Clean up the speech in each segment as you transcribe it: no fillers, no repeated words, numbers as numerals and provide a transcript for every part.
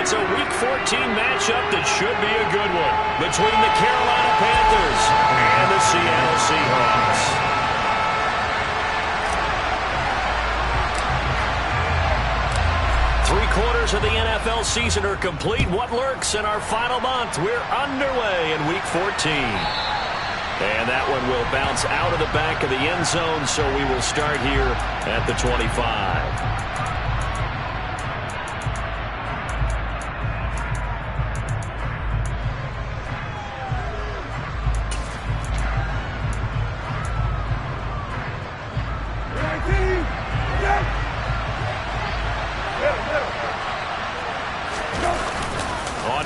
It's a Week 14 matchup that should be a good one between the Carolina Panthers and the Seattle Seahawks. Three-quarters of the NFL season are complete. What lurks in our final month? We're underway in Week 14. And that one will bounce out of the back of the end zone, so we will start here at the 25.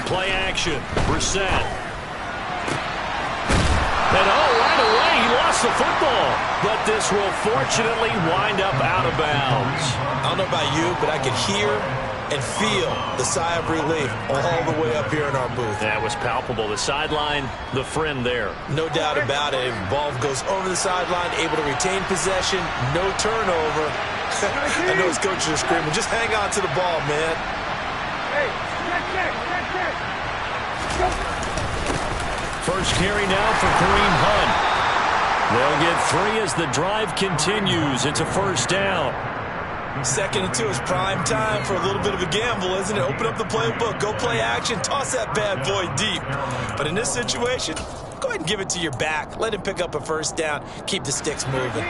Play action. Brissett. And right away, he lost the football. But this will fortunately wind up out of bounds. I don't know about you, but I could hear and feel the sigh of relief all the way up here in our booth. That was palpable. The sideline, the friend there. No doubt about it. Ball goes over the sideline, able to retain possession, no turnover. I know his coaches are screaming, just hang on to the ball, man. Hey, check. First carry now for Kareem Hunt. They'll get 3 as the drive continues. It's a first down. 2nd and 2 is prime time for a little bit of a gamble, isn't it? Open up the playbook, go play action, toss that bad boy deep. But in this situation, go ahead and give it to your back. Let him pick up a first down. Keep the sticks moving.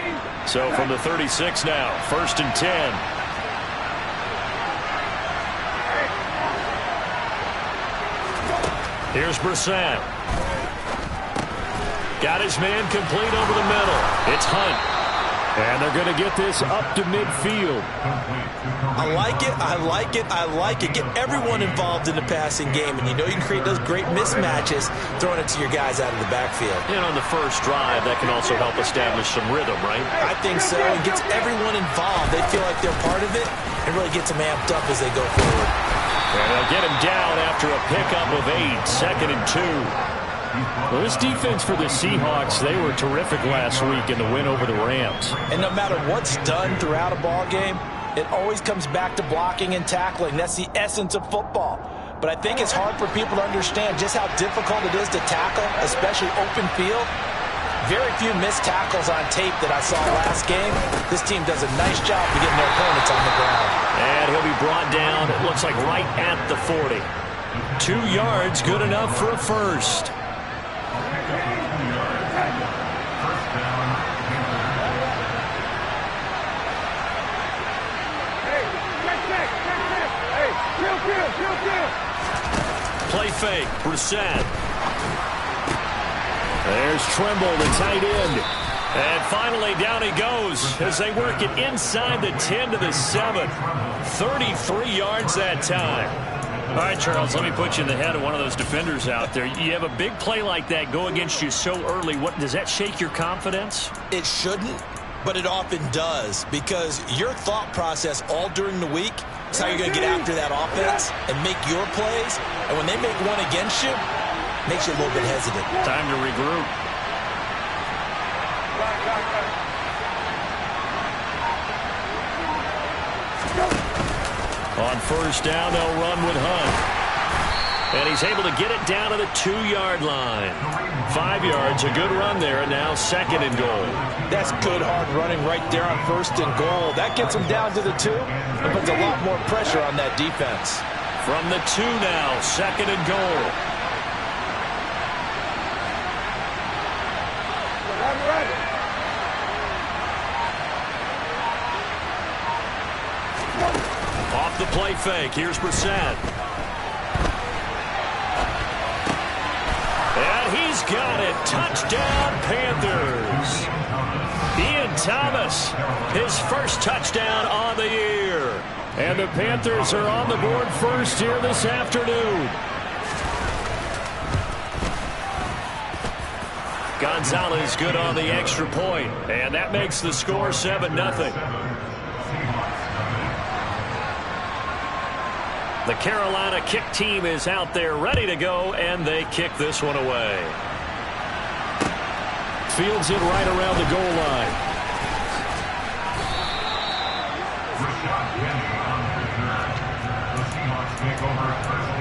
So from the 36 now, 1st and 10. Here's Brissett. Got his man complete over the middle. It's Hunt. And they're going to get this up to midfield. I like it. Get everyone involved in the passing game. And you know you can create those great mismatches throwing it to your guys out of the backfield. And on the first drive, that can also help establish some rhythm, right? I think so. It gets everyone involved. They feel like they're part of it. It really gets them amped up as they go forward. And they'll get him down after a pickup of 8, 2nd and 2. Well, this defense for the Seahawks, they were terrific last week in the win over the Rams. And no matter what's done throughout a ball game, it always comes back to blocking and tackling. That's the essence of football. But I think it's hard for people to understand just how difficult it is to tackle, especially open field. Very few missed tackles on tape that I saw last game. This team does a nice job of getting their opponents on the ground. And he'll be brought down, it looks like right at the 40. 2 yards, good enough for a first. Play fake, Brissett. There's Trimble, the tight end. And finally, down he goes as they work it inside the 10 to the 7. 33 yards that time. All right, Charles, let me put you in the head of one of those defenders out there. You have a big play like that go against you so early. What does that shake your confidence? It shouldn't, but it often does, because your thought process all during the week is how you're going to get after that offense and make your plays. And when they make one against you, it makes you a little bit hesitant. Time to regroup. On first down, they'll run with Hunt. And he's able to get it down to the 2-yard line. 5 yards, a good run there, and now 2nd and goal. That's good hard running right there on 1st and goal. That gets him down to the 2 and puts a lot more pressure on that defense. From the 2 now, 2nd and goal. Off the play fake, here's Brissett. And he's got it. Touchdown, Panthers. Ian Thomas, his first touchdown on the year. And the Panthers are on the board first here this afternoon. Gonzalez good on the extra point. And that makes the score 7-0. The Carolina kick team is out there ready to go, and they kick this one away. Fields it right around the goal line. The Seahawks take over at first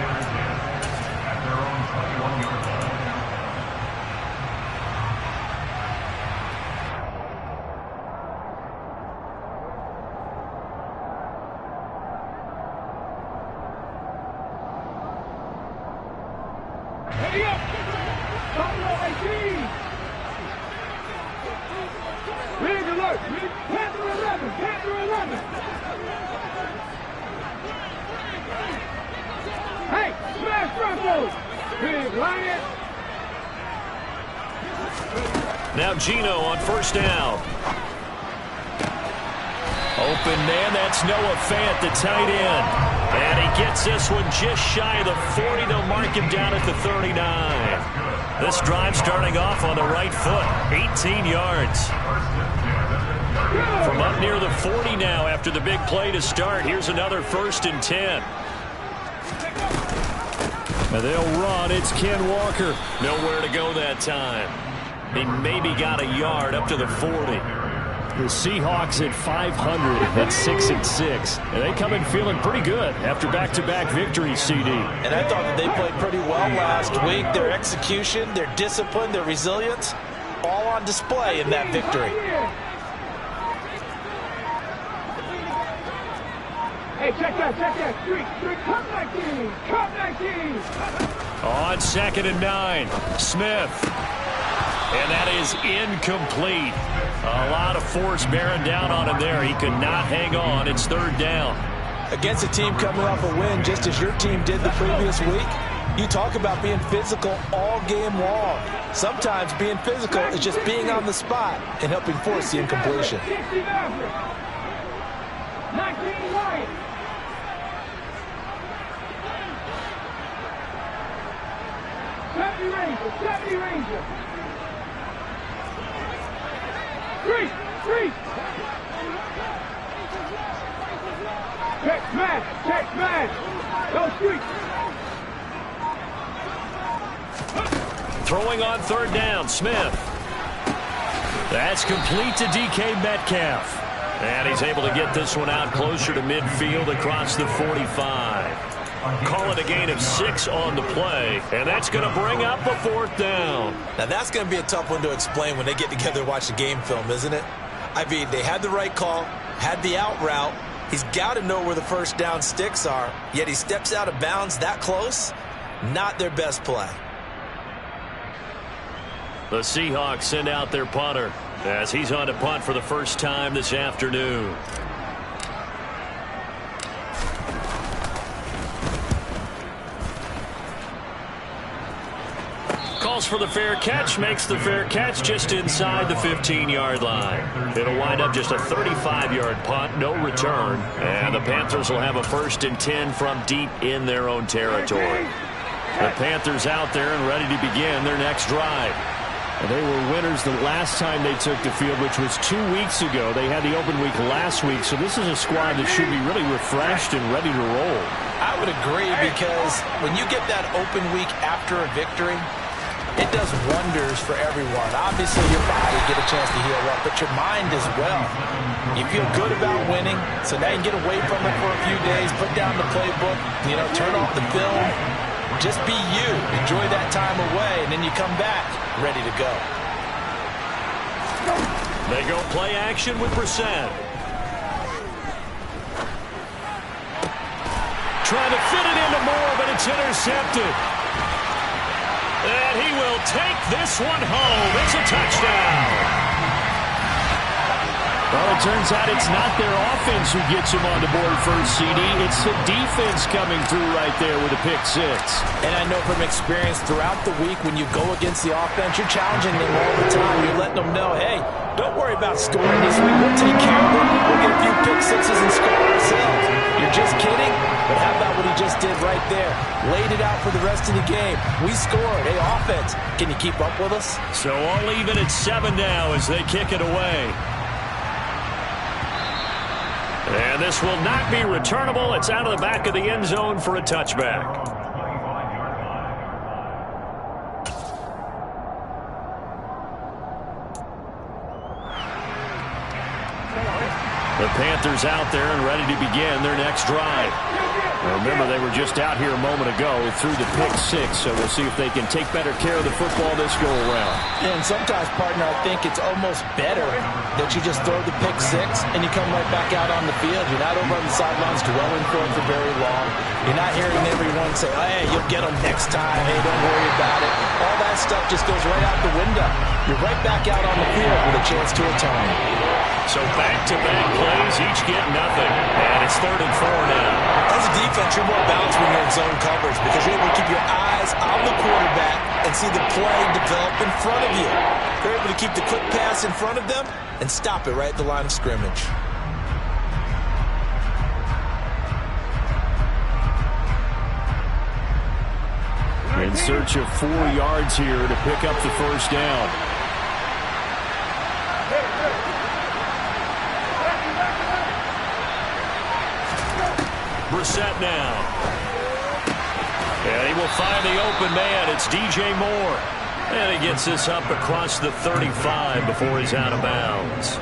Big alert! Panther 11! Panther 11! Hey! Smash Broncos! Big Lion! Now Gino on first down. Open man, that's Noah Fant, the tight end. And he gets this one just shy of the 40. They'll mark him down at the 39. This drive starting off on the right foot. 18 yards. From up near the 40 now after the big play to start. Here's another 1st and 10. And they'll run. It's Ken Walker. Nowhere to go that time. He maybe got a yard up to the 40. The Seahawks at 500 at 6-6. And they come in feeling pretty good after back-to-back victories, CD. And I thought that they played pretty well last week. Their execution, their discipline, their resilience, all on display in that victory. Hey, check that. Street, come back in. On 2nd and 9, Smith. And that is incomplete. A lot of force bearing down on him there. He could not hang on. It's 3rd down. Against a team coming off a win, just as your team did the previous week, you talk about being physical all game long. Sometimes being physical is just being on the spot and helping force the incompletion. 19 Lions. Seventy Ranger. Street. Check smash. Go Street. Throwing on 3rd down, Smith. That's complete to DK Metcalf. And he's able to get this one out closer to midfield across the 45. Call it a gain of 6 on the play, and that's going to bring up a 4th down. Now that's going to be a tough one to explain when they get together and watch the game film, isn't it? I mean, they had the right call, had the out route. He's got to know where the 1st down sticks are, yet he steps out of bounds that close. Not their best play. The Seahawks send out their punter as he's on to punt for the first time this afternoon. Calls for the fair catch, makes the fair catch just inside the 15-yard line. It'll wind up just a 35-yard punt, no return, and the Panthers will have a 1st and 10 from deep in their own territory. The Panthers out there and ready to begin their next drive. And they were winners the last time they took the field, which was 2 weeks ago. They had the open week last week, so this is a squad that should be really refreshed and ready to roll. I would agree, because when you get that open week after a victory, it does wonders for everyone. Obviously, your body get a chance to heal up, but your mind as well. You feel good about winning, so now you can get away from it for a few days, put down the playbook, turn off the film. Just be you. Enjoy that time away, and then you come back ready to go. They go play action with Brissett. Trying to fit it into Moore, but it's intercepted. And he will take this one home. It's a touchdown. Well, it turns out it's not their offense who gets him on the board first, CD. It's the defense coming through right there with a pick 6. And I know from experience throughout the week, when you go against the offense, you're challenging them all the time. You're letting them know, hey, don't worry about scoring this week. We'll take care of it. We'll get a few pick 6s and score ourselves. You're just kidding? But how about what he just did right there? Laid it out for the rest of the game. We scored. Hey, offense, can you keep up with us? So all even at 7 now as they kick it away. And this will not be returnable. It's out of the back of the end zone for a touchback. The Panthers out there and ready to begin their next drive. Now remember, they were just out here a moment ago through the pick six, so we'll see if they can take better care of the football this go-around. And sometimes, partner, I think it's almost better that you just throw the pick six and you come right back out on the field. You're not over on the sidelines dwelling for it for very long. You're not hearing everyone say, hey, you'll get them next time. Hey, don't worry about it. All that stuff just goes right out the window. You're right back out on the field with a chance to atone. So back-to-back plays, each get nothing. And it's 3rd and 4 now. As a defense, you're more balanced when you're in zone coverage because you're able to keep your eyes on the quarterback and see the play develop in front of you. You're able to keep the quick pass in front of them and stop it right at the line of scrimmage. In search of 4 yards here to pick up the first down. Brissett now. And he will find the open man. It's DJ Moore. And he gets this up across the 35 before he's out of bounds.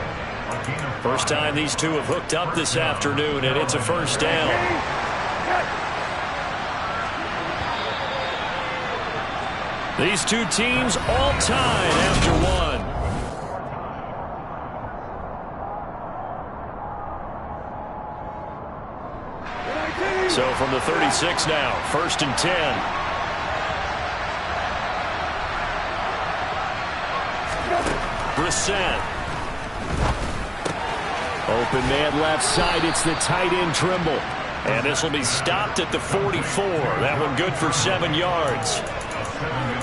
First time these two have hooked up this afternoon, and it's a first down. These two teams all tied after one. So from the 36 now, 1st and 10. Brissett. Open man left side. It's the tight end Trimble. And this will be stopped at the 44. That one good for 7 yards.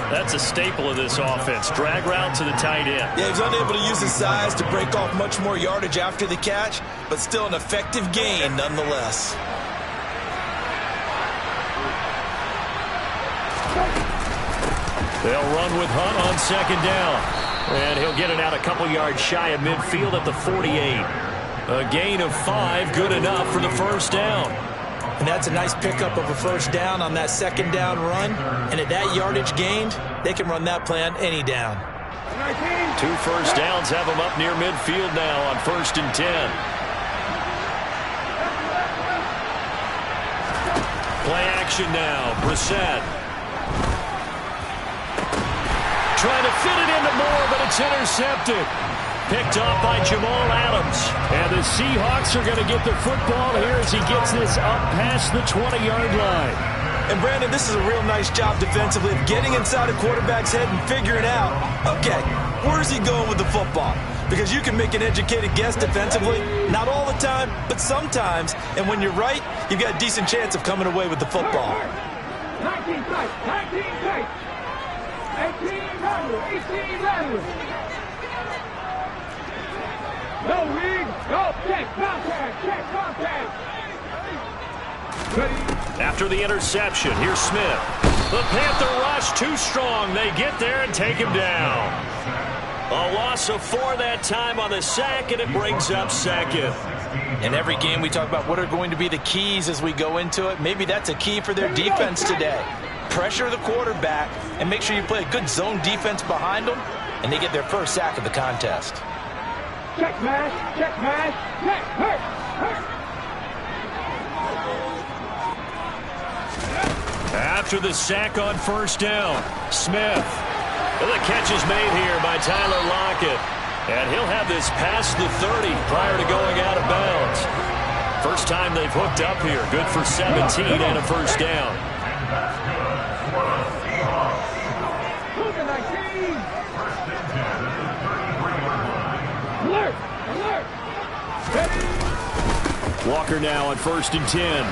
That's a staple of this offense. Drag route to the tight end. Yeah, he's unable to use his size to break off much more yardage after the catch, but still an effective gain nonetheless. They'll run with Hunt on 2nd down. And he'll get it out a couple yards shy of midfield at the 48. A gain of 5, good enough for the first down. And that's a nice pickup of a first down on that 2nd down run. And at that yardage gained, they can run that play on any down. 2 first downs have them up near midfield now on 1st and 10. Play action now. Brissett. Trying to fit it into Moore, but it's intercepted. Picked off by Jamal Adams. And the Seahawks are going to get the football here as he gets this up past the 20-yard line. And, Brandon, this is a real nice job defensively of getting inside a quarterback's head and figuring out, okay, where's he going with the football? Because you can make an educated guess defensively, not all the time, but sometimes. And when you're right, you've got a decent chance of coming away with the football. 19 tight, 19 tight. 18 lateral, 18 lateral. No read, go, check contact, check contact. Ready. After the interception, here's Smith. The Panther rush too strong. They get there and take him down. A loss of 4 that time on the sack, and it brings up 2nd. In every game we talk about what are going to be the keys as we go into it. Maybe that's a key for their defense today. Pressure the quarterback and make sure you play a good zone defense behind them, and they get their first sack of the contest. Check man, check, hurt, hurt. After the sack on 1st down, Smith. Well, the catch is made here by Tyler Lockett. And he'll have this past the 30 prior to going out of bounds. First time they've hooked up here. Good for 17 and a first down. Alert, alert. Walker now on 1st and 10.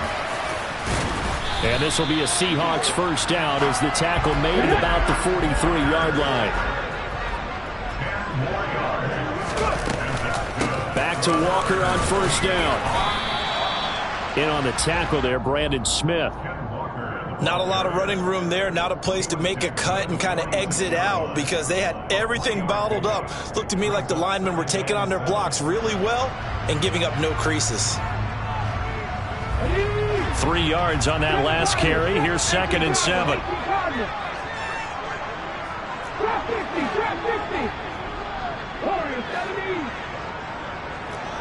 And this will be a Seahawks first down as the tackle made at about the 43-yard line. Back to Walker on 1st down. In on the tackle there, Brandon Smith. Not a lot of running room there, not a place to make a cut and kind of exit out because they had everything bottled up. Looked to me like the linemen were taking on their blocks really well and giving up no creases. 3 yards on that last carry. Here's 2nd and 7.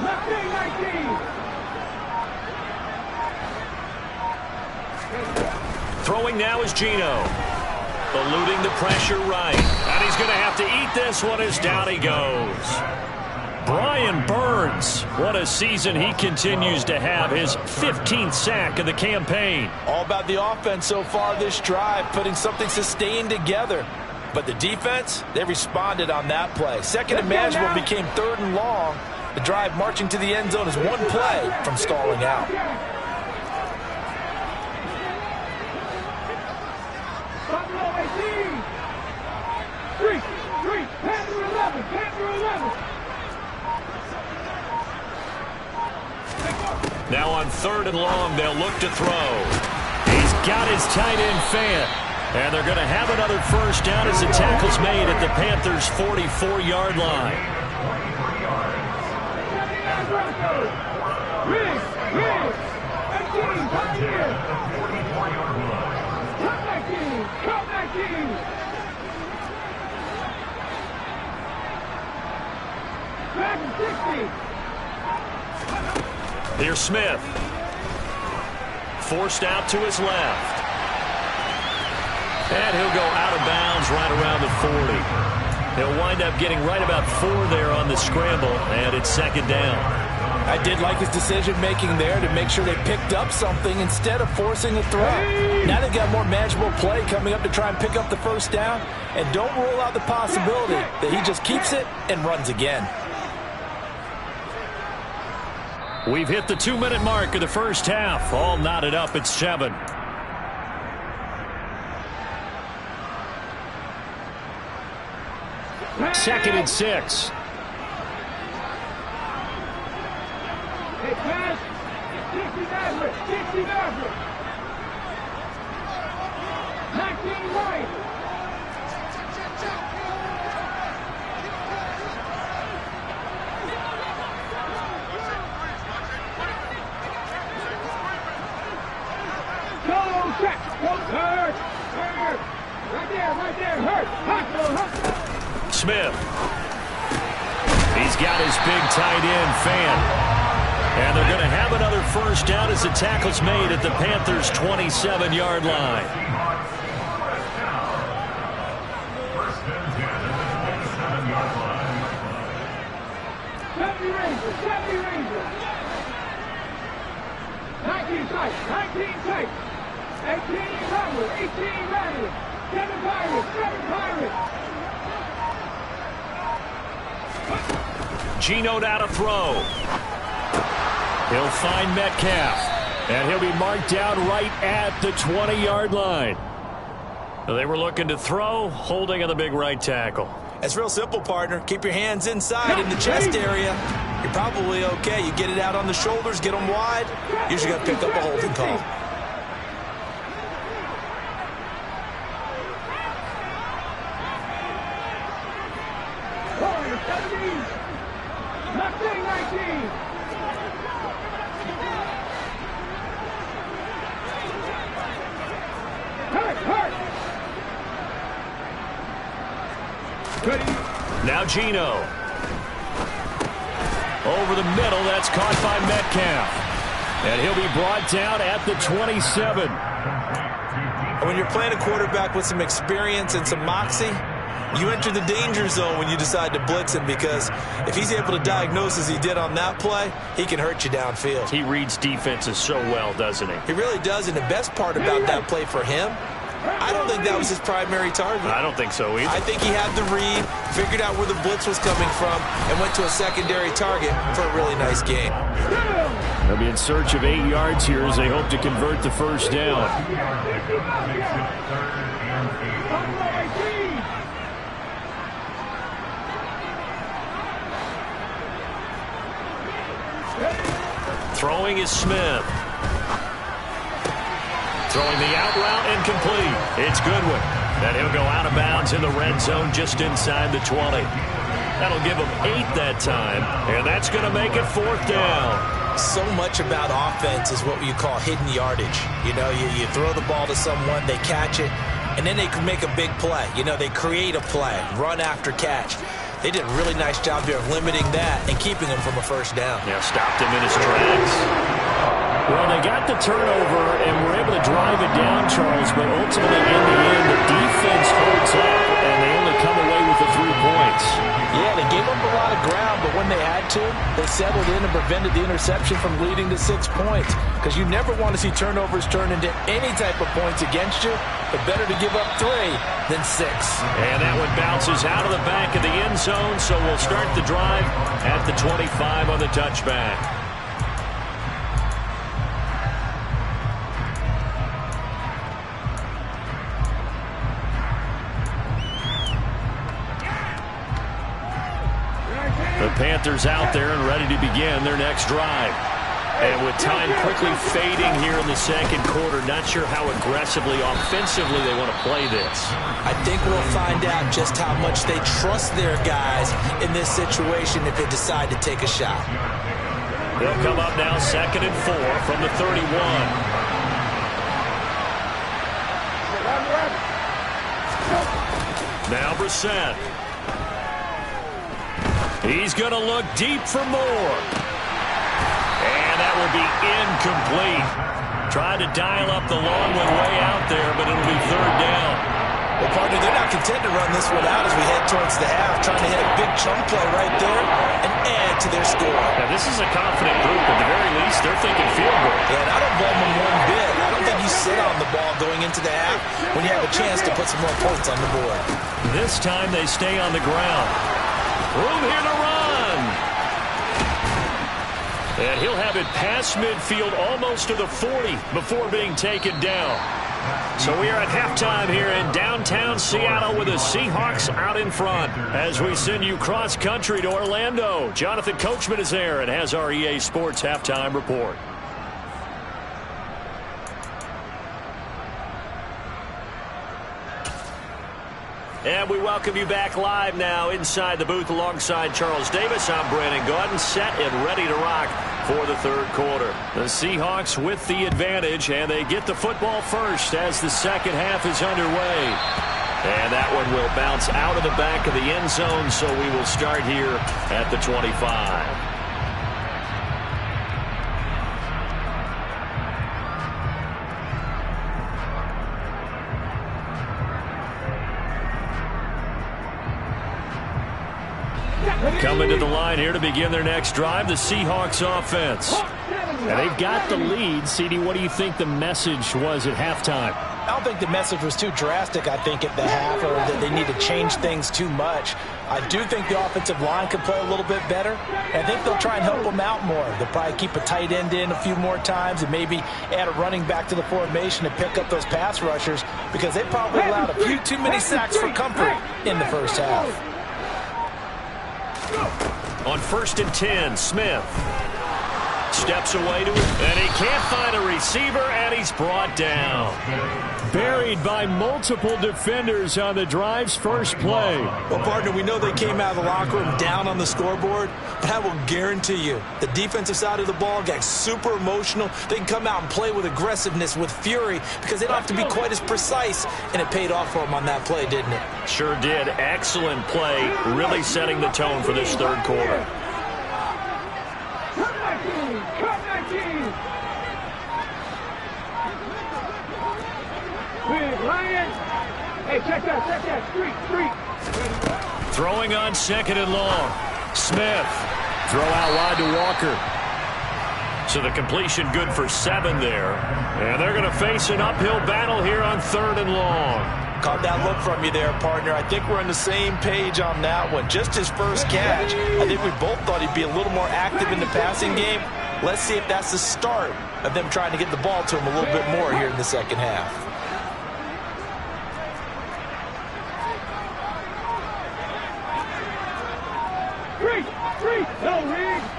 Left wing 19. Throwing now is Geno. Eluding the pressure right. And he's going to have to eat this one as down he goes. Brian Burns, what a season he continues to have. His 15th sack of the campaign. All about the offense so far this drive, putting something sustained together. But the defense, they responded on that play. Second and manageable became third and long. The drive marching to the end zone is one play from stalling out. Now on third and long, they'll look to throw. He's got his tight end fan. And they're going to have another first down as the tackle's made at the Panthers' 44-yard line. Here's Smith. Forced out to his left. And he'll go out of bounds right around the 40. He'll wind up getting right about 4 there on the scramble, and it's second down. I did like his decision-making there to make sure they picked up something instead of forcing a throw. Now they've got more manageable play coming up to try and pick up the first down, and don't rule out the possibility that he just keeps it and runs again. We've hit the 2-minute mark of the first half. All knotted up at 7. Second and 6. Hey, pass. 60 Maverick. 60 Maverick. 19 right. Go, check. Hurt. Hurt. Right there. Hurt. Hurt. Smith. He's got his big tight end fan. And they're going to have another first down as the tackle's made at the Panthers' 27-yard line. Seventy Rangers. 19 tight. 18 Rattler. 18 Rattler. 7 Pirates. Geno now to throw. He'll find Metcalf. And he'll be marked down right at the 20-yard line. They were looking to throw, holding on the big right tackle. It's real simple, partner. Keep your hands inside in the chest area. You're probably okay. You get it out on the shoulders, get them wide. Usually got to pick up a holding call. Now Geno. Over the middle, that's caught by Metcalf. And he'll be brought down at the 27. When you're playing a quarterback with some experience and some moxie, you enter the danger zone when you decide to blitz him, because if he's able to diagnose as he did on that play, he can hurt you downfield. He reads defenses so well, doesn't he? He really does, and the best part about that play for him, I don't think that was his primary target. I don't think so either. I think he had the read, figured out where the blitz was coming from, and went to a secondary target for a really nice game. They'll be in search of 8 yards here as they hope to convert the first down. Throwing is Smith. Throwing the out route incomplete. It's Goodwin. And he'll go out of bounds in the red zone just inside the 20. That'll give him 8 that time. And that's going to make it 4th down. So much about offense is what you call hidden yardage. You know, you throw the ball to someone, they catch it, and then they can make a big play. You know, they create a play, run after catch. They did a really nice job there of limiting that and keeping him from a first down. Yeah, stopped him in his tracks. Well, they got the turnover and were able to drive it down, Charles, but ultimately in the end, the defense holds up, and they only come away with the 3 points. Yeah, they gave up a lot of ground, but when they had to, they settled in and prevented the interception from leading to 6 points. Because you never want to see turnovers turn into any type of points against you, but better to give up 3 than 6. And that one bounces out of the back of the end zone, so we'll start the drive at the 25 on the touchback. The Panthers out there and ready to begin their next drive. And with time quickly fading here in the second quarter, not sure how aggressively, offensively they want to play this. I think we'll find out just how much they trust their guys in this situation if they decide to take a shot. They'll come up now 2nd and 4 from the 31. Now Brissett. He's going to look deep for more. And that will be incomplete. Tried to dial up the long one way out there, but it'll be 3rd down. Well, partner, they're not content to run this one out as we head towards the half, trying to hit a big chunk play right there and add to their score. Now, this is a confident group. At the very least, they're thinking field goal. Yeah, and I don't blame them one bit. I don't think you sit on the ball going into the half when you have a chance to put some more points on the board. This time they stay on the ground. Room here to run. And he'll have it past midfield almost to the 40 before being taken down. So we are at halftime here in downtown Seattle with the Seahawks out in front. As we send you cross-country to Orlando, Jonathan Coachman is there and has our EA Sports halftime report. And we welcome you back live now inside the booth alongside Charles Davis. I'm Brandon Gaudin, set and ready to rock for the third quarter. The Seahawks with the advantage, and they get the football first as the second half is underway. And that one will bounce out of the back of the end zone, so we will start here at the 25. Coming to the line here to begin their next drive, the Seahawks offense. And they've got the lead. CD, what do you think the message was at halftime? I don't think the message was too drastic, I think, at the half, or that they need to change things too much. I do think the offensive line could play a little bit better. And I think they'll try and help them out more. They'll probably keep a tight end in a few more times and maybe add a running back to the formation and pick up those pass rushers, because they probably allowed a few too many sacks for comfort in the first half. On 1st and 10, Smith steps away to it, and he can't find a receiver, and he's brought down. Buried by multiple defenders on the drive's first play. Well, partner, we know they came out of the locker room down on the scoreboard, but I will guarantee you the defensive side of the ball got super emotional. They can come out and play with aggressiveness, with fury, because they don't have to be quite as precise, and it paid off for them on that play, didn't it? Sure did. Excellent play, really setting the tone for this third quarter. Hey, check that, street. Throwing on 2nd and long. Smith. Throw out wide to Walker. So the completion good for 7 there. And they're going to face an uphill battle here on 3rd and long. Caught that look from you there, partner. I think we're on the same page on that one. Just his first catch. I think we both thought he'd be a little more active in the passing game. Let's see if that's the start of them trying to get the ball to him a little bit more here in the second half.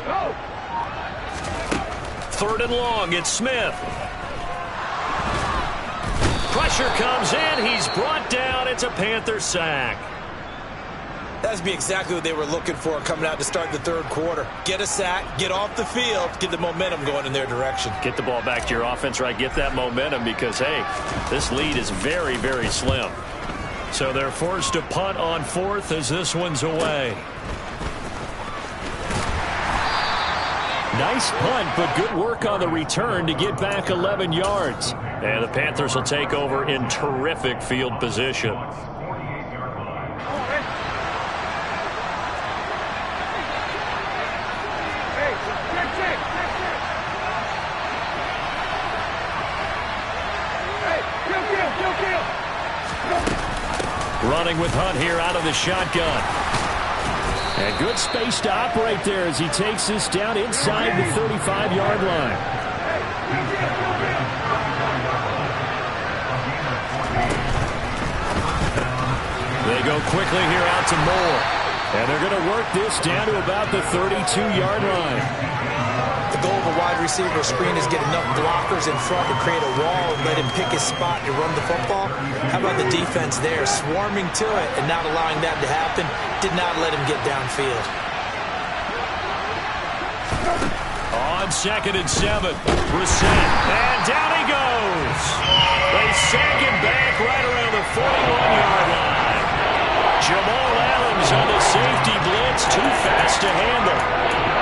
Go. 3rd and long, it's Smith. Pressure comes in, he's brought down, it's a Panther sack. That's be exactly what they were looking for coming out to start the third quarter. Get a sack, get off the field, get the momentum going in their direction. Get the ball back to your offense, right? Get that momentum because, hey, this lead is very, very slim. So they're forced to punt on 4th as this one's away. Nice punt, but good work on the return to get back 11 yards. And the Panthers will take over in terrific field position. Running with Hunt here out of the shotgun. And good space to operate there as he takes this down inside the 35-yard line. They go quickly here out to Moore. And they're going to work this down to about the 32-yard line. The goal of a wide receiver screen is get enough blockers in front to create a wall and let him pick his spot to run the football. How about the defense there, swarming to it and not allowing that to happen? Did not let him get downfield. On 2nd and 7, Brissett, and down he goes. They sack him back right around the 41-yard line. Jamal Adams on the safety blitz, too fast to handle.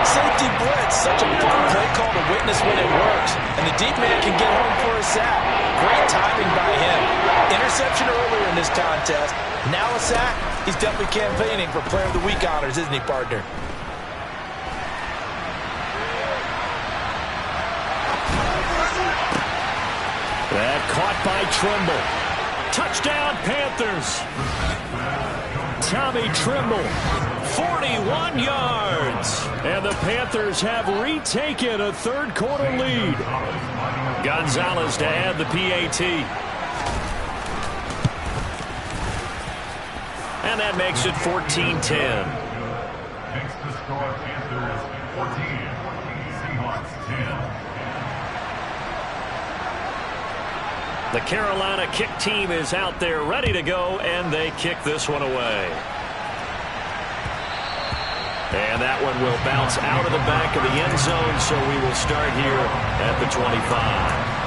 Safety blitz, such a fun play call to witness when it works. And the deep man can get home for a sack. Great timing by him. Interception earlier in this contest. Now a sack. He's definitely campaigning for Player of the Week honors, isn't he, partner? That caught by Trimble. Touchdown, Panthers. Tommy Trimble, 41 yards. And the Panthers have retaken a third-quarter lead. Gonzalez to add the PAT. And that makes it 14-10. Next to score, Panthers 14, Seahawks 10. The Carolina kick team is out there ready to go, and they kick this one away. And that one will bounce out of the back of the end zone, so we will start here at the 25.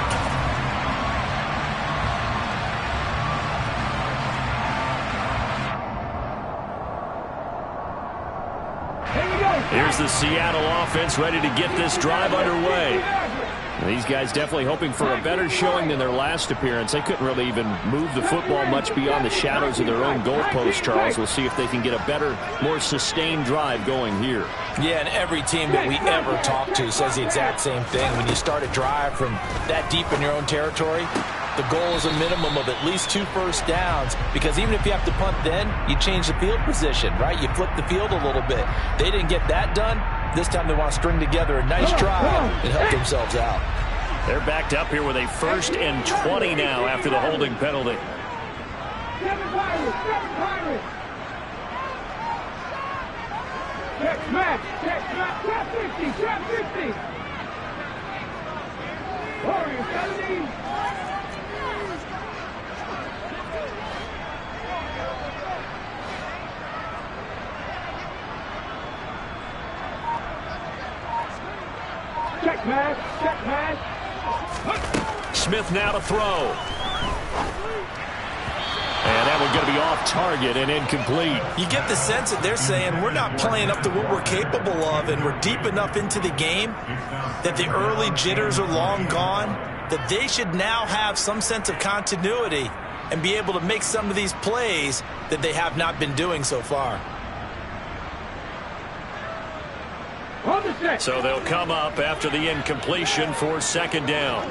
Here's the Seattle offense ready to get this drive underway. These guys definitely hoping for a better showing than their last appearance. They couldn't really even move the football much beyond the shadows of their own goalpost, Charles. We'll see if they can get a better, more sustained drive going here. Yeah, and every team that we ever talk to says the exact same thing. When you start a drive from that deep in your own territory, the goal is a minimum of at least 2 first downs, because even if you have to punt then, you change the field position, right? You flip the field a little bit. They didn't get that done. This time they want to string together a nice drive and help themselves out. They're backed up here with a 1st and 20 now after the holding penalty. Check match, 50. Warriors, 17. Check match. Smith now to throw. And that one's going to be off target and incomplete. You get the sense that they're saying we're not playing up to what we're capable of, and we're deep enough into the game that the early jitters are long gone, that they should now have some sense of continuity and be able to make some of these plays that they have not been doing so far. So they'll come up after the incompletion for 2nd down.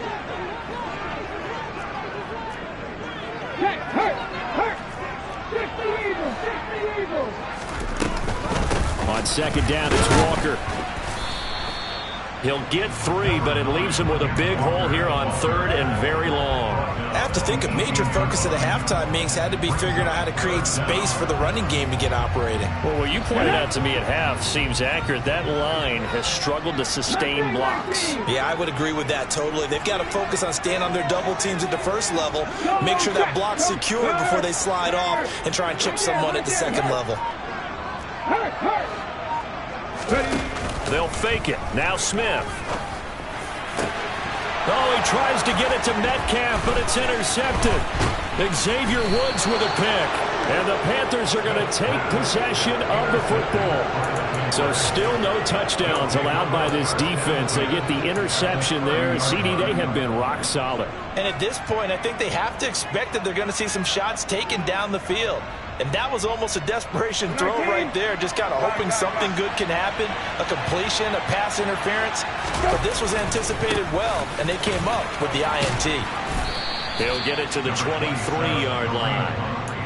On 2nd down, it's Walker. He'll get 3, but it leaves him with a big hole here on 3rd and very long. I have to think a major focus of the halftime meetings had to be figuring out how to create space for the running game to get operating. Well, what you pointed out to me at half seems accurate. That line has struggled to sustain blocks. Yeah, I would agree with that totally. They've got to focus on staying on their double teams at the first level, make sure that block's secure before they slide off and try and chip someone at the 2nd level. They'll fake it. Now Smith. Oh, he tries to get it to Metcalf, but it's intercepted. Xavier Woods with a pick. And the Panthers are going to take possession of the football. So still no touchdowns allowed by this defense. They get the interception there. CD, they have been rock solid. And at this point, I think they have to expect that they're going to see some shots taken down the field. And that was almost a desperation throw right there, just kind of hoping something good can happen, a completion, a pass interference. But this was anticipated well, and they came up with the INT. He'll get it to the 23-yard line.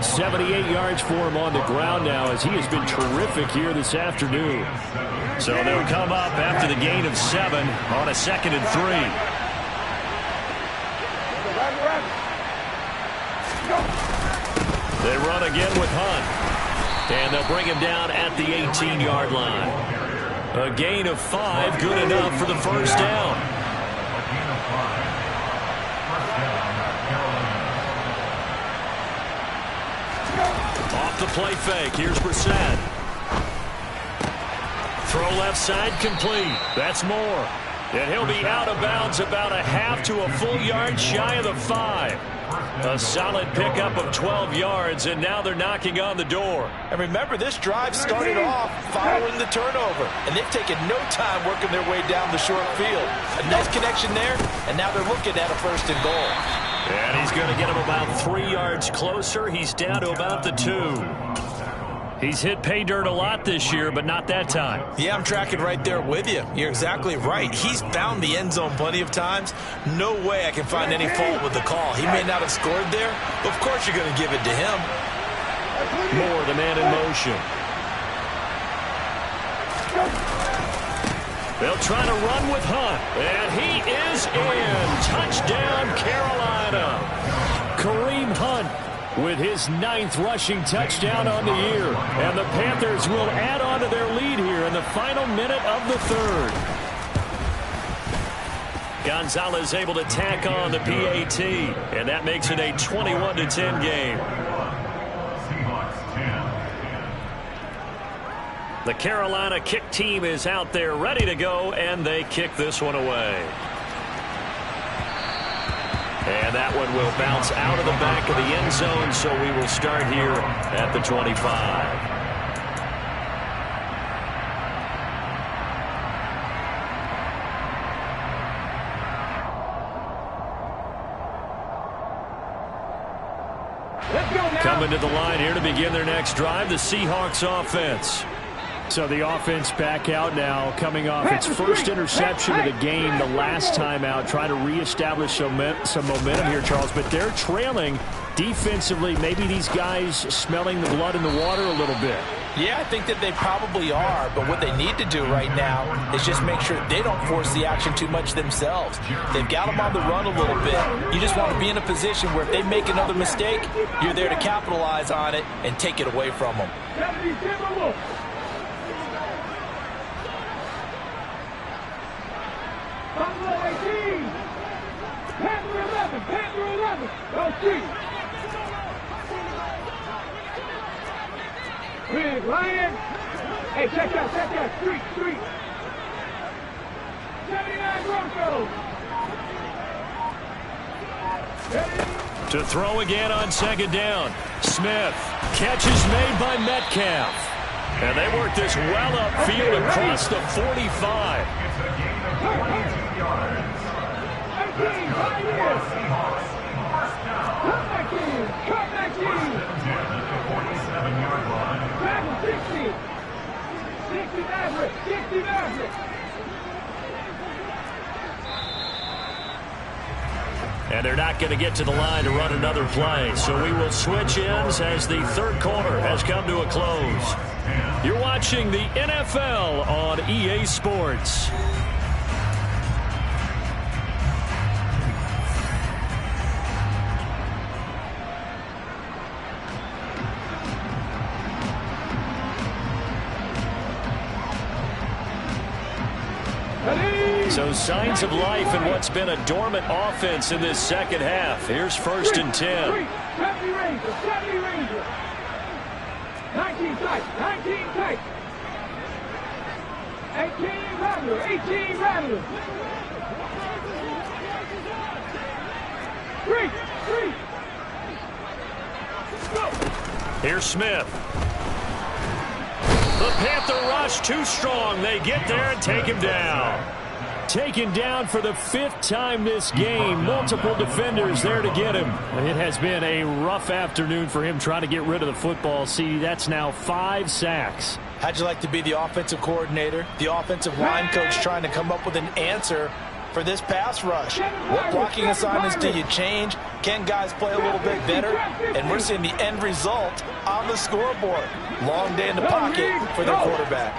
78 yards for him on the ground now, as he has been terrific here this afternoon. So they'll come up after the gain of 7 on a 2nd and 3. They run again with Hunt. And they'll bring him down at the 18-yard line. A gain of 5, good enough for the first down. Off the play fake. Here's Brissett. Throw left side complete. That's Moore. And he'll be out of bounds about a half to a full yard shy of the 5. A solid pickup of 12 yards, and now they're knocking on the door. And remember, this drive started off following the turnover, and they've taken no time working their way down the short field. A nice connection there, and now they're looking at a 1st and goal. And he's going to get him about 3 yards closer. He's down to about the 2. He's hit pay dirt a lot this year, but not that time. Yeah, I'm tracking right there with you. You're exactly right. He's found the end zone plenty of times. No way I can find any fault with the call. He may not have scored there, but of course you're going to give it to him. Moore, the man in motion. They'll try to run with Hunt, and he is in. Touchdown, Carolina. Kareem Hunt with his 9th rushing touchdown on the year. And the Panthers will add on to their lead here in the final minute of the 3rd. Gonzalez able to tack on the PAT, and that makes it a 21-10 game. The Carolina kick team is out there ready to go, and they kick this one away. And that one will bounce out of the back of the end zone, so we will start here at the 25. Coming to the line here to begin their next drive, the Seahawks offense. So the offense back out now, coming off its first interception of the game the last time out, trying to reestablish some momentum here, Charles. But they're trailing defensively. Maybe these guys smelling the blood in the water a little bit. Yeah, I think that they probably are, but what they need to do right now is just make sure they don't force the action too much themselves. They've got them on the run a little bit. You just want to be in a position where if they make another mistake, you're there to capitalize on it and take it away from them. Panther 11, go street. Big Lion. Hey, check that, street. 79 Broncos. To throw again on 2nd down. Smith. Catch is made by Metcalf. And they work this well upfield across the 45. Come back in. 60 Maverick. And they're not going to get to the line to run another play. So we will switch ends as the 3rd quarter has come to a close. You're watching the NFL on EA Sports. So signs of life in what's been a dormant offense in this second half. Here's 1st and 10. 70 Ranger. 19 tight. 18 Rattler. Three. Here's Smith. The Panther rush too strong. They get there and take him down. Taken down for the 5th time this game. Multiple defenders there to get him. It has been a rough afternoon for him trying to get rid of the football. See, that's now 5 sacks. How'd you like to be the offensive coordinator, the offensive line coach trying to come up with an answer for this pass rush? What blocking assignments do you change? Can guys play a little bit better? And we're seeing the end result on the scoreboard. Long day in the pocket for their quarterback.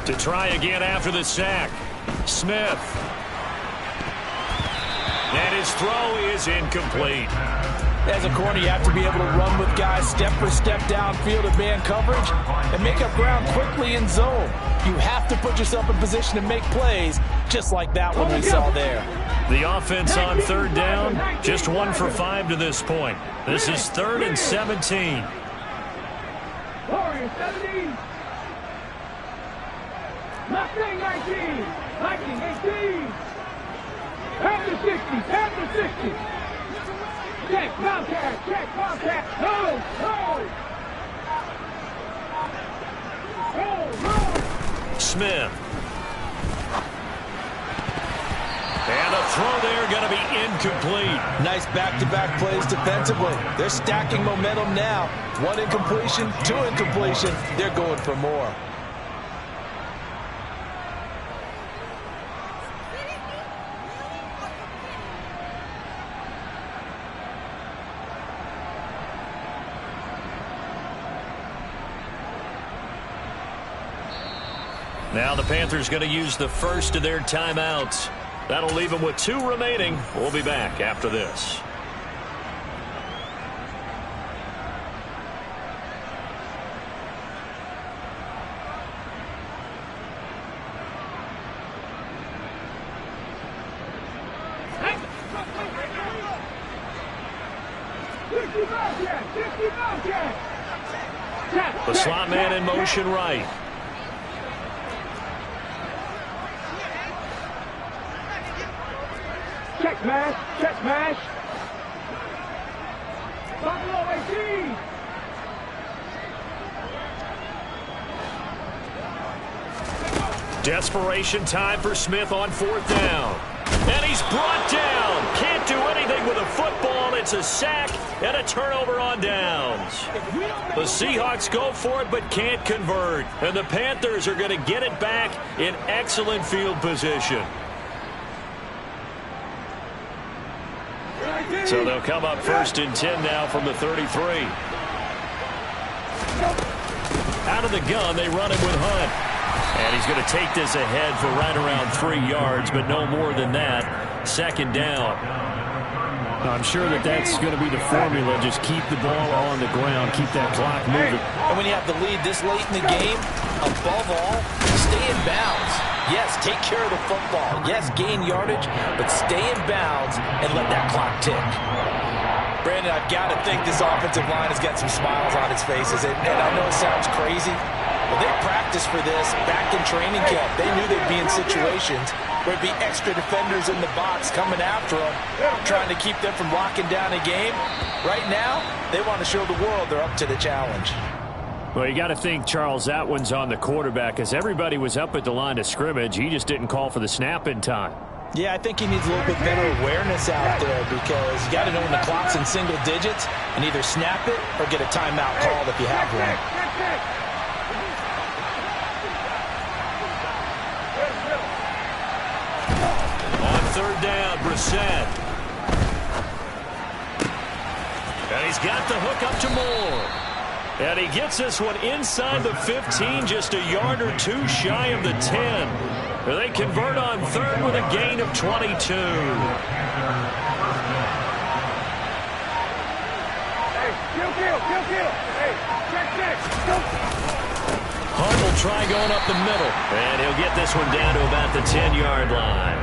To try again after the sack. Smith. And his throw is incomplete. As a corner, you have to be able to run with guys step for step downfield in man coverage and make up ground quickly in zone. You have to put yourself in position to make plays just like that one we saw there. The offense on 3rd down, just 1 for 5 to this point. This is 3rd and 17. Warriors 17. Mustang 19. Viking 18. Panther 60. Panther 60. Check, contact, no. Smith. And a throw there going to be incomplete. Nice back-to-back plays defensively. They're stacking momentum now. 1 incompletion, 2 incompletion. They're going for more. Now the Panthers going to use the first of their timeouts. That'll leave them with 2 remaining. We'll be back after this. The slot man in motion right. Check mash. Buffalo 18. Desperation time for Smith on 4th down. And he's brought down. Can't do anything with a football. It's a sack and a turnover on downs. The Seahawks go for it but can't convert. And the Panthers are going to get it back in excellent field position. So they'll come up 1st and 10 now from the 33. Out of the gun, they run him with Hunt. And he's going to take this ahead for right around 3 yards, but no more than that. 2nd down. I'm sure that's going to be the formula. Just keep the ball on the ground. Keep that clock moving. And when you have the lead this late in the game, above all, stay in bounds. Yes, take care of the football. Yes, gain yardage, but stay in bounds and let that clock tick. Brandon, I've got to think this offensive line has got some smiles on its faces. And I know it sounds crazy, but they practiced for this back in training camp. They knew they'd be in situations where there'd be extra defenders in the box coming after them, trying to keep them from locking down a game. Right now, they want to show the world they're up to the challenge. Well, you got to think, Charles, that one's on the quarterback, as everybody was up at the line of scrimmage. He just didn't call for the snap in time. Yeah, I think he needs a little bit better awareness out there, because you got to know when the clock's in single digits and either snap it or get a timeout called if you have one. On 3rd down, Brissett. And he's got the hook up to Moore. And he gets this one inside the 15, just a yard or 2 shy of the 10. They convert on 3rd with a gain of 22. Hey, kill. Hey, check. Hunt will try going up the middle. And he'll get this one down to about the 10-yard line.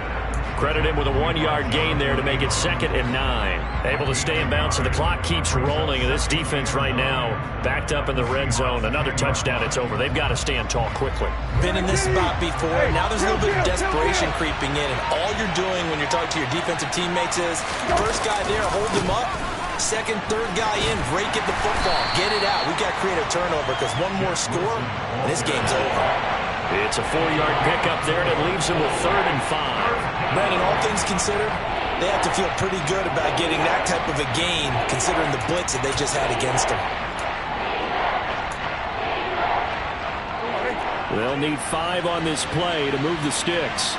Credit him with a 1-yard gain there to make it 2nd and 9. Able to stay in bounds, and the clock keeps rolling. And this defense right now backed up in the red zone. Another touchdown, it's over. They've got to stand tall quickly. Been in this spot before. Now there's a little bit of desperation creeping in. And all you're doing when you're talking to your defensive teammates is, first guy there, hold him up. Second, third guy in, break at the football. Get it out. We've got to create a turnover because one more score, and this game's over. It's a 4-yard pickup there, and it leaves them with 3rd and 5. Brandon, all things considered, they have to feel pretty good about getting that type of a gain, considering the blitz that they just had against them. They'll need 5 on this play to move the sticks.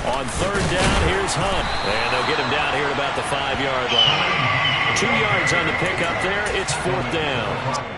On 3rd down, here's Hunt. And they'll get him down here at about the 5-yard line. 2 yards on the pickup there. It's 4th down.